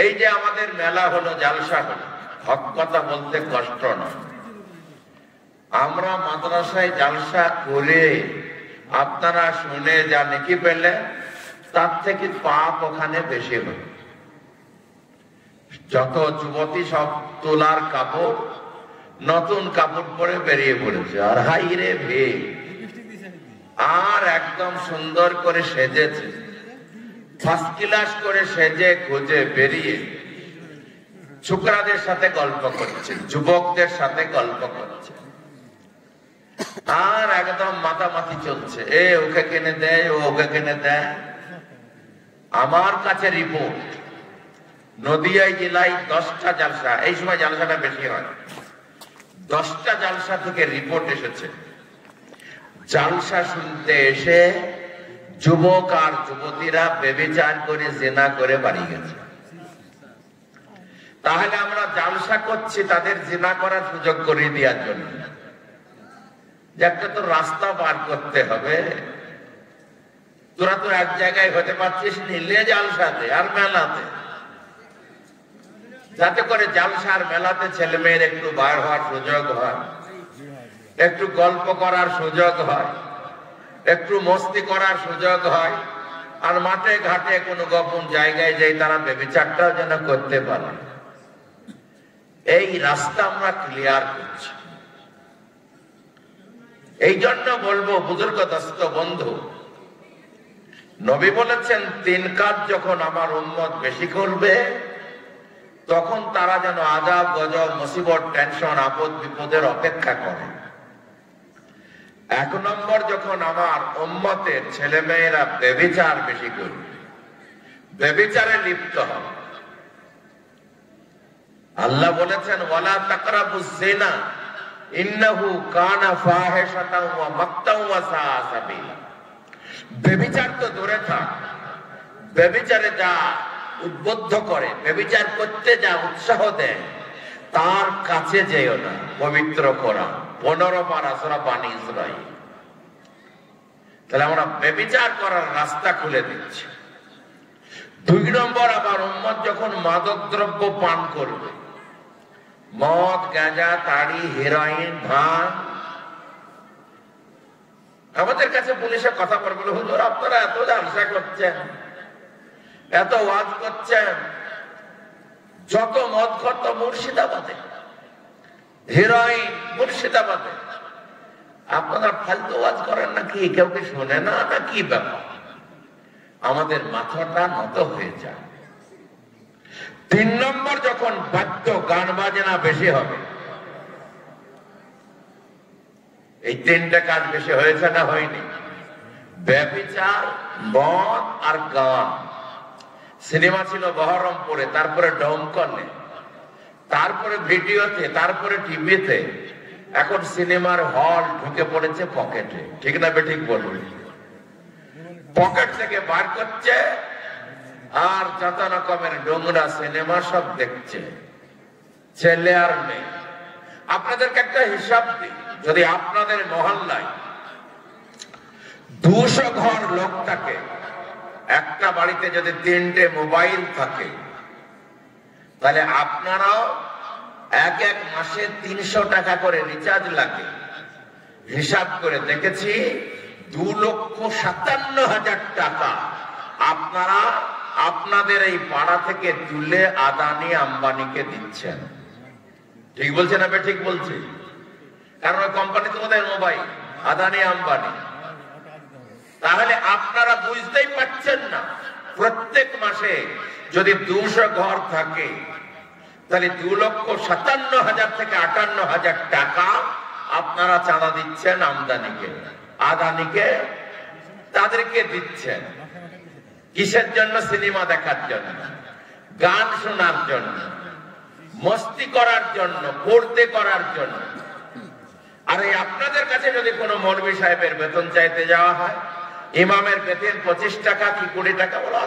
এই যে আমাদের মেলা হলো, জালসা হলো, হক কথা বলতে কষ্ট নয়। আমরা মাদ্রাসায় জালসা করে আপনারা শুনে যা নেকি পেলে, তার থেকে পাপ ওখানে বেশি হয়। যত যুবতী সব তোলার কাপড়, নতুন কাপড় পরে বেরিয়ে পড়েছে, আর হাই রে ভিড়, আর একদম সুন্দর করে সেজেছে, ফার্স্ট ক্লাস করে সেজে খুঁজে বেরিয়ে ছোকরাদের সাথে গল্প করছে, যুবকদের সাথে গল্প করছে, আর একদম মাতামাতি চলছে, এ ওকে কিনে দেয়, ও ওকে কিনে দেয়। আমার কাছে রিপোর্ট, নদিয়া জেলায় 10টা জালসা, এই সময় জালসাটা বেশি হয়, 10টা জালসা থেকে রিপোর্ট এসেছে, জালসা শুনতে এসে যুবক আর যুবতীরা ব্যভিচার করে, জিনা করে বাড়ি গেছে। তাহলে আমরা জালসা করছি তাদের জিনা করার সুযোগ করে দেওয়ার জন্য। একটা তো রাস্তা বার করতে হবে। তোরা তো এক জায়গায় হতে পারছিস, নিলে জালসাতে আর মেলাতে, যাতে করে জালসা আর মেলাতে ছেলে মেয়ের একটু বার হওয়ার সুযোগ হয়, একটু গল্প করার সুযোগ হয়, একটু মস্তি করার সুযোগ হয়, আর মাঠে ঘাটে কোনো গোপন জায়গায় যাই তারা ব্যভিচারটাও যেন করতে পারে। এই রাস্তা আমরা ক্লিয়ার করছি। এই জন্য বলবো বুজুর্গ দোস্ত বন্ধু, নবী বলেছেন 3 কাজ যখন আমার উম্মত বেশি করবে, তখন তারা যেন আযাব গজব মুসিবত টেনশন আপদ বিপদের অপেক্ষা করে। 1 নম্বর, যখন আমার উম্মতের ছেলে মেয়েরা ব্যভিচার বেশি করবে, ব্যভিচারে লিপ্ত হবে। আল্লাহ বলেছেন ওয়ালা তাকরাবুজ জিনা ইন্নাহু কানা ফাহিশাতাও ওয়া মাকতাও ওয়া সাআ সাবিলা। ব্যভিচার তো দূরে থাক, ব্যভিচারে যা উদ্বুদ্ধ করে, ব্যভিচার করতে যা উৎসাহ দেয়, তার কাছে যেও না। পবিত্র কোরআন 15 পারা সূরা বানী ইসরাঈল। তাহলে আমরা ব্যভিচার করার রাস্তা খুলে দিচ্ছি। 2 নম্বর, আবার উম্মত যখন মাদক দ্রব্য পান করবে, মদ, গাঁজা, তাড়ি, হেরোইন, ভাঙ। আমাদের কাছে পুলিশে কথা বলবে, হুজুর আপনারা এত জালসা করছেন, এত ওয়াজ করছেন, যত মদ খত মুর্শিদাবাদে, হেরোইন মুর্শিদাবাদে, আপনারা ফালতু ওয়াজ করেন নাকি? কেউ কি শোনে না নাকি ব্যাপার? আমাদের মাথাটা নত হয়ে যায়। 3 নম্বর, যখন বাদ্য গান বাজনা বেশি হবে, এই 3টা কাজ বেশি হয়েছে না হয়নি? ব্যভিচার, মদ আর গান। সিনেমা ছিল বহরমপুরে, তারপরে ডমকলে, তারপরে ভিডিওতে, তারপরে টিভিতে, এখন সিনেমার হল ঢুকে পড়েছে পকেটে। ঠিক না বেঠিক বলুন? পকেট থেকে বার করছে আর যত রকমের নোংরা সিনেমা সব দেখছে, ছেলে আর মেয়ে। আপনাদেরকে একটা হিসাব দিই, যদি আপনাদের মহল্লায় 200 ঘর লোক থাকে, একটা বাড়িতে যদি 3টে মোবাইল থাকে, তাহলে আপনারাও এক মাসে 300 টাকা করে রিচার্জ লাগে। হিসাব করে দেখেছি 2,57,000 টাকা আপনারা আপনাদের এই পাড়া থেকে তুলে আদানি আম্বানিকে দিচ্ছেন। ঠিক বলছে না ঠিক বলছি? কারণ ওই কোম্পানি তো ওদের মোবাইল, আদানি আম্বানি। তাহলে আপনারা বুঝতেই পারছেন না, প্রত্যেক মাসে যদি 200 ঘর থাকে, তাহলে 2,57,000 থেকে 58,000 টাকা আপনারা চাঁদা দিচ্ছেন আমদানিকে, আদানিকে, তাদেরকে দিচ্ছেন। কিসের জন্য? সিনেমা দেখার জন্য, গান শোনার জন্য, মস্তি করার জন্য, পড়তে করার জন্য। আর এই আপনাদের কাছে যদি কোনো মৌলভী সাহেবের বেতন চাইতে যাওয়া হয়, ইমামের বেতন 25 টাকা কি 20 টাকা, বলা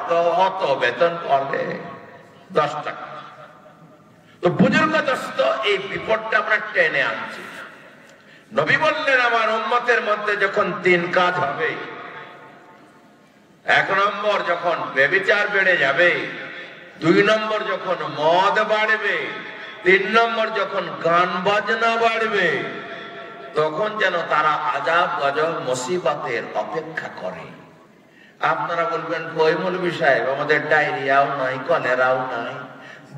অত বেতন করবে 10 টাকা। তো বুজুর্গ দোস্ত, এই বিপদটা আমরা টেনে আনছি। নবী বললেন আমার উম্মতের মধ্যে যখন 3 কাজ হবে, 1 নম্বর, যখন ব্যভিচার বেড়ে যাবে, 2 নম্বর যখন মদ বাড়বে, 3 নম্বর যখন গান বাজনা বাড়বে, তখন যেন তারা আযাব গজব মুসিবতের অপেক্ষা করে। আপনারা বলবেন কই মৌলভী সাহেব, আমাদের ডায়রিয়াও নাই, কলেরাও নাই,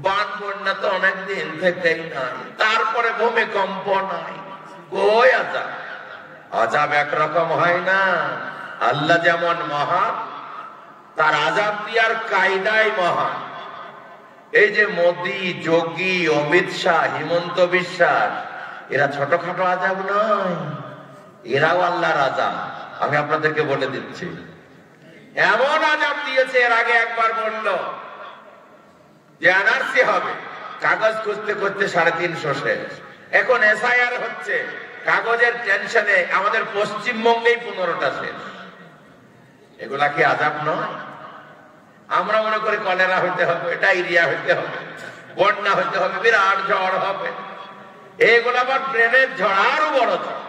বান বন্যা তো অনেক দিন থেকেই নাই, তারপরে ভূমিকম্প নাই, কই আযাব? আযাব একরকম হয় না। আল্লাহ যেমন মহান, তার আযাব দিয়ার কায়দাই মহান। এই যে মোদি, যোগী, অমিত শাহ, হিমন্ত বিশ্বাস, এরা ছোটখাটো আযাব নয়, এরাও আল্লাহর আযাব। আমি আপনাদেরকে বলে দিচ্ছি, এমন আযাব দিয়েছে। এর আগে একবার বলল যে এনআরসি হবে, কাগজ খুঁজতে খুঁজতে 350 শেষ। এখন এসআইআর হচ্ছে, কাগজের টেনশনে আমাদের পশ্চিমবঙ্গেই 15টা শেষ। এগুলা কি আযাব নয়? আমরা মনে করি কলেরা হইতে হবে, ডায়রিয়া হইতে হবে, বন্যা হইতে হবে, বিরাট ঝড় হবে। এগুলো আবার ব্রেনের ঝড়, আরো বড় ঝড়।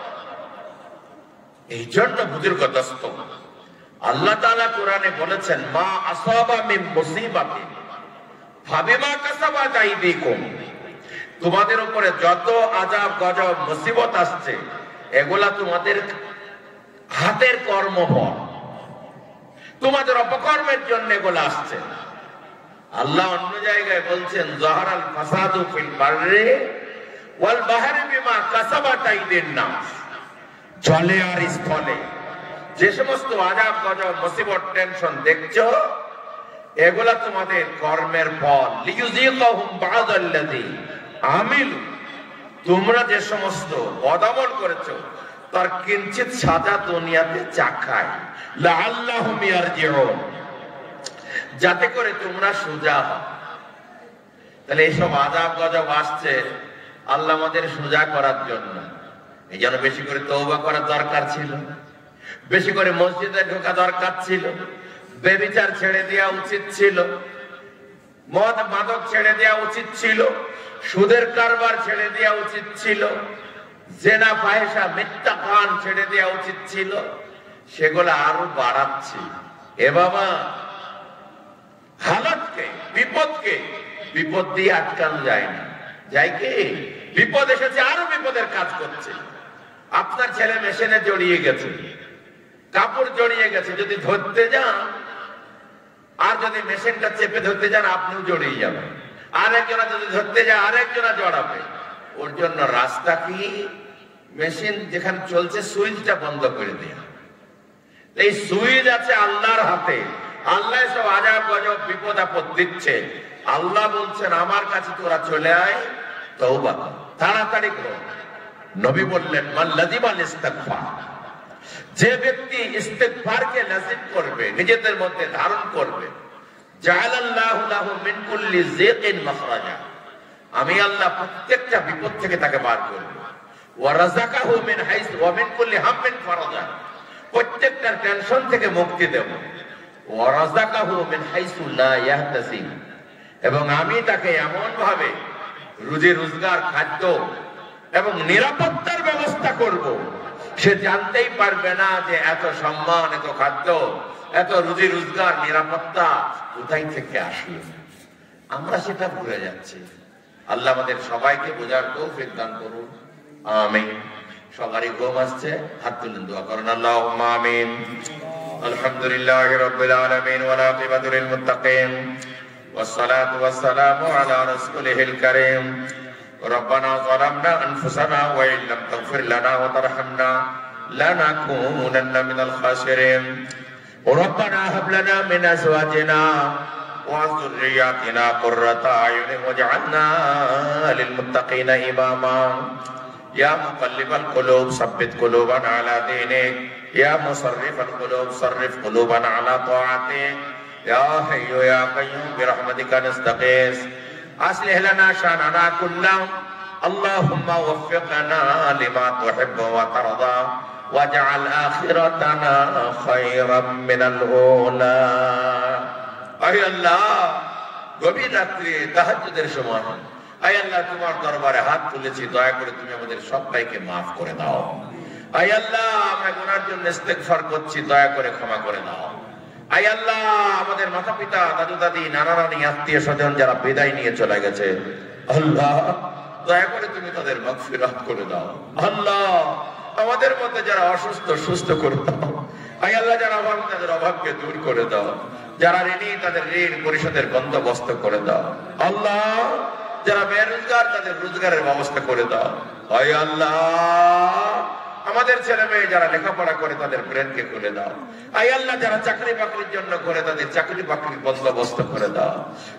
এই জন্য বুজুর্গ দোস্ত, আল্লাহ তাআলা কোরআনে বলেছেন, মা আসাবা মিন মুসিবাতিন ফাবিমা কাসাবাত আইদিকুম, তোমাদের উপরে যত আযাব গজব মুসিবত আসছে, এগুলা তোমাদের হাতের কর্মফল, তোমাদের অপকর্মের জন্য এগুলো আসছে। আল্লাহ অন্য জায়গায় বলছেন, যাহারাল ফাসাদু ফিল বাররি ওয়াল বাহরি বিমা কাসাবাত আইদিন নাস, জলে আর স্থলে যে সমস্ত আযাব গজব মুসিবত টেনশন দেখছো, এগুলা তোমাদের কর্মের ফল। লিইউযিকাহুম বা'দাল্লাযী আমিলু, তোমরা যে সমস্ত বদআমল করেছো তার কিঞ্চিত সাজা দুনিয়াতে চাখায়। লাআল্লাহুম ইয়ারজিউন, যাতে করে তোমরা সোজা হও। তাহলে এইসব আযাব গজব আসছে আল্লাহ আমাদের সোজা করার জন্য। এই জন্য বেশি করে তওবা করার দরকার ছিল, বেশি করে মসজিদে ঢোকা দরকার ছিল, বেবিচার ছেড়ে দেওয়া উচিত ছিল, মদ মাদক ছেড়ে দেওয়া উচিত ছিল, সুদের কারবার ছেড়ে দেওয়া উচিত ছিল, জেনা ফাহিশা মিথ্যা গান ছেড়ে দেওয়া উচিত ছিল। সেগুলো আরো বাড়াচ্ছি। এ বাবা, হালাতকে, বিপদকে বিপদ দিয়ে আটকানো যায় না। যাই কি, বিপদ এসেছে, আরো বিপদের কাজ করছে। আপনার ছেলে মেশিনে জড়িয়ে গেছে, কাপড় জড়িয়ে গেছে, যদি ধরতে যান আর যদি মেশিনটা চেপে ধরতে যান, আপনিও জড়িয়ে যাবেন। আরেকজনা যদি ধরতে যায়, আরেকজনা জড়াবে। ওর জন্য রাস্তা কি, মেশিন যেখানে চলছে সুইচটা বন্ধ করে দেয়া। এই সুইচ আছে আল্লাহর হাতে। আল্লাহ সব আযাব গজব বিপদ আপদ দিচ্ছে। আল্লাহ বলছেন, আমার কাছে তোরা চলে আয়, তওবা কর, তাড়াতাড়ি কর। নবী বললেন, মান লাযিমাল ইস্তিগফার, যে ব্যক্তি ইস্তিগফারকে লাজিম করবে, নিজেদের মধ্যে ধারণ করবে, জাআলাল্লাহু লাহু মিন কুল্লি যিকিন মাখরাজা, আমি আল্লাহ প্রত্যেকটা বিপদ থেকে তাকে বার করব। ওয়া রাযাকাহু মিন হাইস ওয়া মিন কুল্লি হাম্মিন ফারাজা, প্রত্যেকটা টেনশন থেকে মুক্তি দেব। ওয়া রাযাকাহু মিন হাইসু লা ইয়াহতাসিব, এবং আমি তাকে এমন ভাবে রুজি রোজগার, খাদ্য এবং নিরাপত্তার ব্যবস্থা করব, সে জানতেই পারবে না যে এত সম্মান, এত খাদ্য, এত রুজি রোজগার, নিরাপত্তা কোথায় থেকে আসলো। আমরা সেটা ভুলে যাচ্ছি। আল্লাহ আমাদের সবাইকে বোঝার তৌফিক দান করুন, আমিন। সবারই ঘুম আসছে, হাত তুলেন, দোয়া করুন। আল্লাহুম্মা আমিন। আলহামদুলিল্লাহি রাব্বিল আলামিন ওয়াল আকিবাতু লিল মুত্তাকিন ওয়াস সালাতু ওয়াস সালামু আলা রাসূলিল কারীম। রব্বানা যালামনা আনফুসানা ওয়া ইল্লাম তাগফির লানা ওয়া তারহামনা লানাকুনান্না মিনাল খাসিরিন। রব্বানা হাব লানা মিন আজওয়াজিনা ওয়া যুররিয়াতিনা কুররাতা আয়ুনিন ওয়াজআলনা লিল মুত্তাকিনা ইমামা। ইয়া মুকাল্লিবাল কুলুব সাব্বিত কুলুবানা আলা দীনিক, ইয়া মুসাররিফাল কুলুব সাররিফ কুলুবানা আলা তাআতিক, ইয়া হাইয়্যু ইয়া কাইয়্যুম বিরহমাতিকা নাস্তাগীস। أصلح لنا شأننا كله، اللهم وفقنا لما تحب وترضى، واجعل آخرتنا خيرا من الأولى। أي الله، গভীর রাত্রে তাহাজ্জুদের সময়, আয় আল্লাহ তোমার দরবারে হাত তুলেছি, দয়া করে তুমি আমাদের সবাইকে মাফ করে দাও। আয় আল্লাহ, আমরা গুনার জন্য ইস্তেগফার করছি, দয়া করে ক্ষমা করে দাও। আয় আল্লাহ, আমাদের মাতা পিতা, দাদু দাদি, নানা নানি, আত্মীয় স্বজন যারা বিদায় নিয়ে চলে গেছে, আল্লাহ দয়া করে তুমি তাদের মাগফিরাত করে দাও। আল্লাহ আমাদের মধ্যে যারা অসুস্থ সুস্থ করে দাও। আয় আল্লাহ যারা অভাবী তাদের অভাবকে দূর করে দাও। যারা ঋণী তাদের ঋণ পরিশোধের বন্দোবস্ত করে দাও। আল্লাহ যারা বেরোজগার তাদের রোজগারের ব্যবস্থা করে দাও। আয় আল্লাহ আমাদের ছেলে মেয়ে যারা লেখাপড়া করে তাদের ব্রেনকে খুলে দাও। আয় আল্লাহ যারা চাকরি বাকরির জন্য করে তাদের চাকরি বাকরির বন্দোবস্ত করে দাও।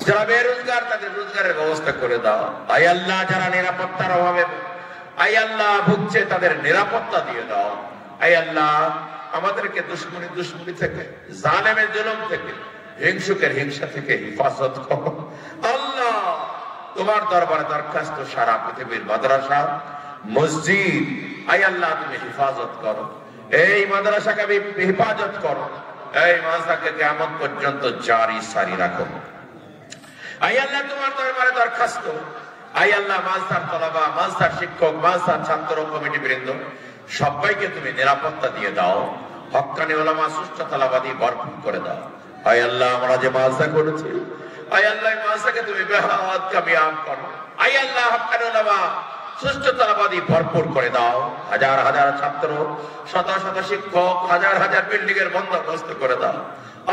যারা বেরোজগার তাদের রোজগারের ব্যবস্থা করে দাও। আয় আল্লাহ যারা নিরাপত্তার অভাবে আয় আল্লাহ ভুগছে তাদের নিরাপত্তা দিয়ে দাও। আয় আল্লাহ আমাদেরকে দুশ্মনী থেকে, জালেমের জুলুম থেকে, হিংসুকের হিংসা থেকে হেফাজত করো। আল্লাহ তোমার দরবারে দরখাস্ত, সারা পৃথিবীর মাদ্রাসা মসজিদ আয় আল্লাহ তুমি হেফাজত করো। এই মাদ্রাসাকে হেফাজত করো। এই মাদ্রাসাকে কিয়ামত পর্যন্ত জারি সারি রাখো। আয় আল্লাহ তোমার দরবারে দরখাস্ত, আয় আল্লাহ মাদ্রাসার তলাবা, মাদ্রাসার শিক্ষক, মাদ্রাসার ছাত্র কমিটি বৃন্দ সবাইকে তুমি নিরাপত্তা দিয়ে দাও। হক্কানি উলামা সুস্থ তালাবাদী ভরপুর করে দাও। আয় আল্লাহ আমরা যে মাদ্রাসা করেছি, আয় আল্লাহ মাদ্রাসাকে তুমি বেহাত কামিয়াব করো। আয় আল্লাহ হক্কানি উলামা সুস্থ তালাবাদী ভরপুর করে দাও। হাজার হাজার ছাত্র, শত শত শিক্ষক, হাজার হাজার বিল্ডিং এর বন্দোবস্ত করে দাও।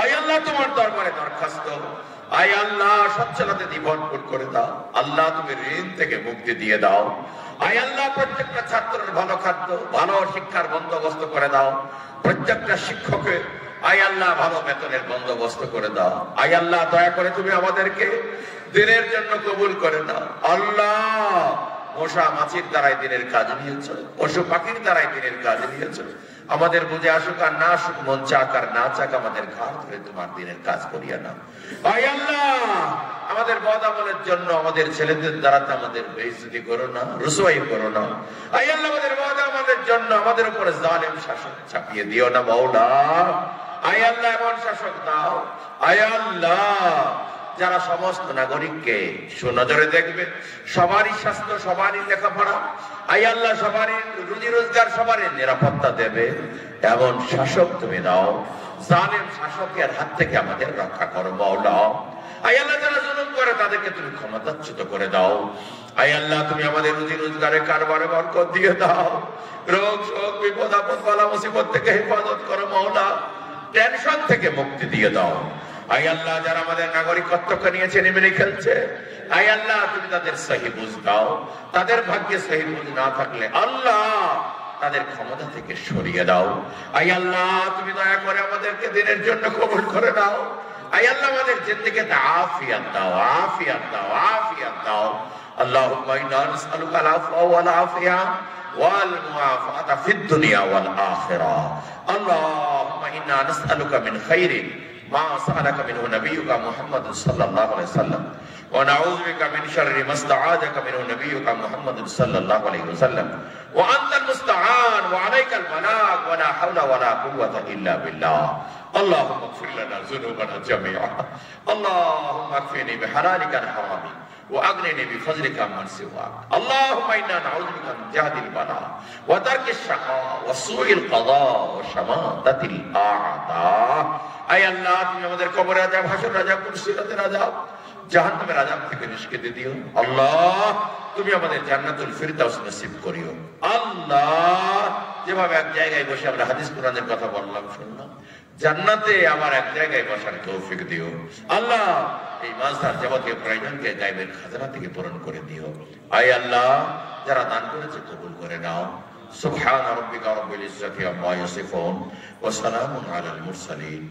আয় আল্লাহ তোমার দরবারে দরখাস্ত, আয় আল্লাহ সচ্ছলতা দিয়ে ভরপুর করে দাও। আল্লাহ তুমি ঋণ থেকে মুক্তি দিয়ে দাও। আয় আল্লাহ প্রত্যেকটা ছাত্রের ভালো খাদ্য, ভালো শিক্ষার বন্দোবস্ত করে দাও। প্রত্যেকটা শিক্ষকের আয় আল্লাহ ভালো বেতনের বন্দোবস্ত করে দাও। আয় আল্লাহ দয়া করে তুমি আমাদেরকে দিনের জন্য কবুল করে দাও। আল্লাহ মশা মাছির দ্বারাই দিনের কাজ নিয়েছ, পশু পাখির দ্বারাই দিনের কাজ নিয়েছ। আমাদের বুঝে আসুক আর না আসুক, মন চাক আর না চাক, আমাদের ঘাট ধরে তোমার দিনের কাজ করিয়া নাও। আয় আল্লাহ আমাদের বদ আমলের জন্য আমাদের ছেলেদের দ্বারা আমাদের বেইজ্জতি করো না, রুসওয়াই করো না। আয় আল্লাহ আমাদের বদ আমলের জন্য আমাদের উপরে জালেম শাসক চাপিয়ে দিও না মাওলা। আয় আল্লাহ এমন শাসক দাও, আয় আল্লাহ যারা সমস্ত নাগরিককে সুনজরে দেখবে, সবারই স্বাস্থ্য, সবারই লেখাপড়া, আয় আল্লাহ সবারই রুজি রোজগার, সবারই নিরাপত্তা দেবে এমন শাসক তুমি দাও। জালেম শাসকের হাত থেকে আমাদের রক্ষা করো মাওলা। আয় আল্লাহ যারা জুলুম করে তাদেরকে তুমি ক্ষমতাচ্যুত করে দাও। আয় আল্লাহ তুমি আমাদের রুজি রোজগারে কারবারে বরকত দিয়ে দাও। রোগ শোক বিপদ আপদ বালা মুসিবত থেকে হেফাজত করো মাওলা। টেনশন থেকে মুক্তি দিয়ে দাও। আয় আল্লাহ যারা আমাদের নাগরিকত্বকে নিয়ে ছেলেমেলে খেলছে, আয় আল্লাহ তুমি তাদের সহি বুঝ দাও। তাদের ভাগ্যে সহি বুঝ না থাকলে আল্লাহ তাদের ক্ষমতা থেকে সরিয়ে দাও। আয় আল্লাহ তুমি দয়া করে আমাদেরকে দিনের জন্য কবুল করে দাও। আয় আল্লাহ আমাদের জিন্দেগিতে আফিয়াত দাও, আফিয়াত দাও, আফিয়াত দাও। আল্লাহুম্মা ইন্না নাসআলুকা আল-আফওয়া ওয়াল আফিয়া ওয়াল মুআফাতা ফিদ দুনিয়া ওয়াল আখিরাহ। আল্লাহুম্মা ইন্না নাসআলুকা মিন খাইরিন মা সাআলাকা মিনহু নাবিয়্যুকা মুহাম্মদ সাল্লাল্লাহু আলাইহি ওয়াসাল্লাম ওয়া নাউযু বিকা মিন শাররি মা ইসতাআযাকা মিনহু নাবিয়্যুকা মুহাম্মদ সাল্লাল্লাহু আলাইহি ওয়াসাল্লাম ওয়া আনতাল মুস্তাআন ওয়া আলাইকাল বালাগ ওয়া লা হাওলা ওয়া লা কুওয়াতা ইল্লা বিল্লাহ। আল্লাহুম্মা ইগফির লানা যুনুবানা জামিআ। আল্লাহুম্মা ইকফিনি বিহালালিকা আন হারামি ওয়া আগনিনি বিফজলিকা আম্মান সিওয়াক। আল্লাহুম্মা ইন্না নাউযু বিকা মিন জাহদিল বালা ওয়া তারকিশ শাকা ওয়া সুইল কাদা ওয়া শামাতাতিল আ'দা। আয় আল্লাহ তুমি আমাদের কবরে আযাব, হাসর আযাব, কুরসিরাতের আযাব, জাহান্নামের আযাব থেকে নিষ্কৃতি দিও। আল্লাহ তুমি আমাদের জান্নাতুল ফিরদাউস নসিব করিও। আল্লাহ যেভাবে এক জায়গায় বসে আমরা হাদিস কোরআনের কথা বললাম শুনলাম, জান্নাতে আবার এক জায়গায় বসার তৌফিক দিও। আল্লাহ এই মাঝদার যাবতীয় প্রয়োজনকে গায়বের খাজানা থেকে পূরণ করে দিও। আয় আল্লাহ যারা দান করেছে কবুল করে নাও। সুবহান রাব্বিকা রাব্বিল ইজ্জাতি আম্মা ইয়াসিফুন ওয়া সালামুন আলাল মুরসালিন